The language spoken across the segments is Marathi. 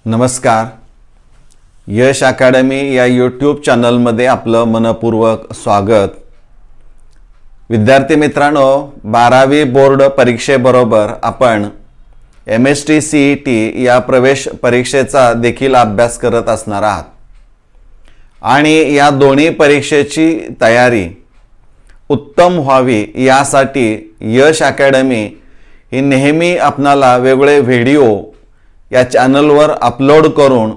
नमस्कार. यश अकॅडमी या यूट्यूब चॅनलमध्ये आपलं मनपूर्वक स्वागत. विद्यार्थी मित्रांनो, 12वी बोर्ड परीक्षेबरोबर आपण MST CET या प्रवेश परीक्षेचा देखील अभ्यास करत असणार आहात आणि या दोन्ही परीक्षेची तयारी उत्तम व्हावी यासाठी यश अकॅडमी ही नेहमी आपणाला वेगळे व्हिडिओ या चॅनलवर अपलोड करून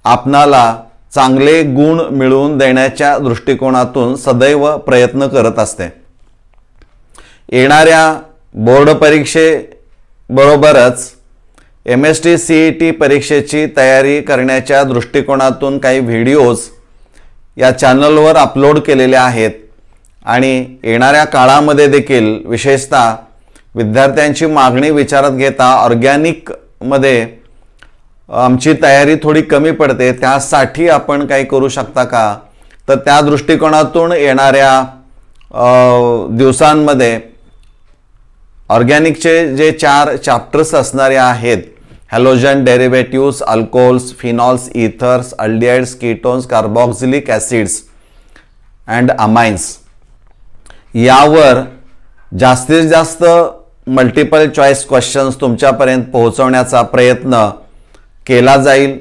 आपणाला चांगले गुण मिळवून देण्याच्या दृष्टिकोनातून सदैव प्रयत्न करत असते. येणाऱ्या बोर्ड परीक्षेबरोबरच MST CET परीक्षेची तयारी करण्याच्या दृष्टिकोनातून काही व्हिडिओज या चॅनलवर अपलोड केलेले आहेत आणि येणाऱ्या काळामध्ये देखील विशेषतः विद्यार्थ्यांची मागणी विचारात घेता ऑर्गॅनिक मध्ये आमची तयारी थोडी कमी पडते, त्यासाठी आपण काही करू शकता का? तर त्या दृष्टिकोनातून येणाऱ्या दिवसांमध्ये ऑर्गॅनिकचे जे 4 चॅप्टर्स असणारे आहेत, halogen, derivatives, alcohols, phenols, ethers, aldehydes, ketones, carboxylic acids and amines, यावर जास्तीत जास्त मल्टिपल चॉईस क्वेश्चन्स तुमच्यापर्यंत पोहोचवण्याचा प्रयत्न केला जाईल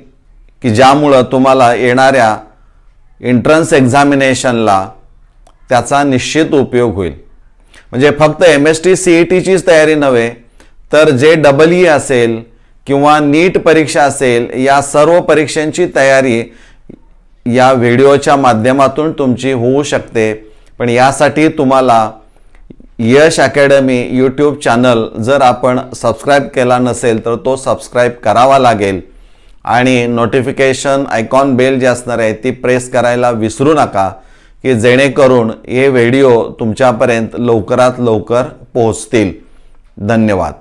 की ज्यामुळे तुम्हाला येणाऱ्या एंट्रन्स एक्झामिनेशनला त्याचा निश्चित उपयोग होईल. म्हणजे फक्त MST CET चीच तयारी नव्हे तर जे EE असेल किंवा नीट परीक्षा असेल, या सर्व परीक्षांची तयारी या व्हिडिओच्या माध्यमातून तुमची होऊ शकते. पण यासाठी तुम्हाला यश अकॅडमी यूट्यूब चॅनल जर आपण सबस्क्राइब केला नसेल तर तो सबस्क्राइब करावा लागेल आणि नोटिफिकेशन आयकॉन बेल जी असणार आहे ती प्रेस करायला विसरू नका की जेणेकरून हे व्हिडिओ तुमच्यापर्यंत लवकरात लवकर पोहोचतील. धन्यवाद.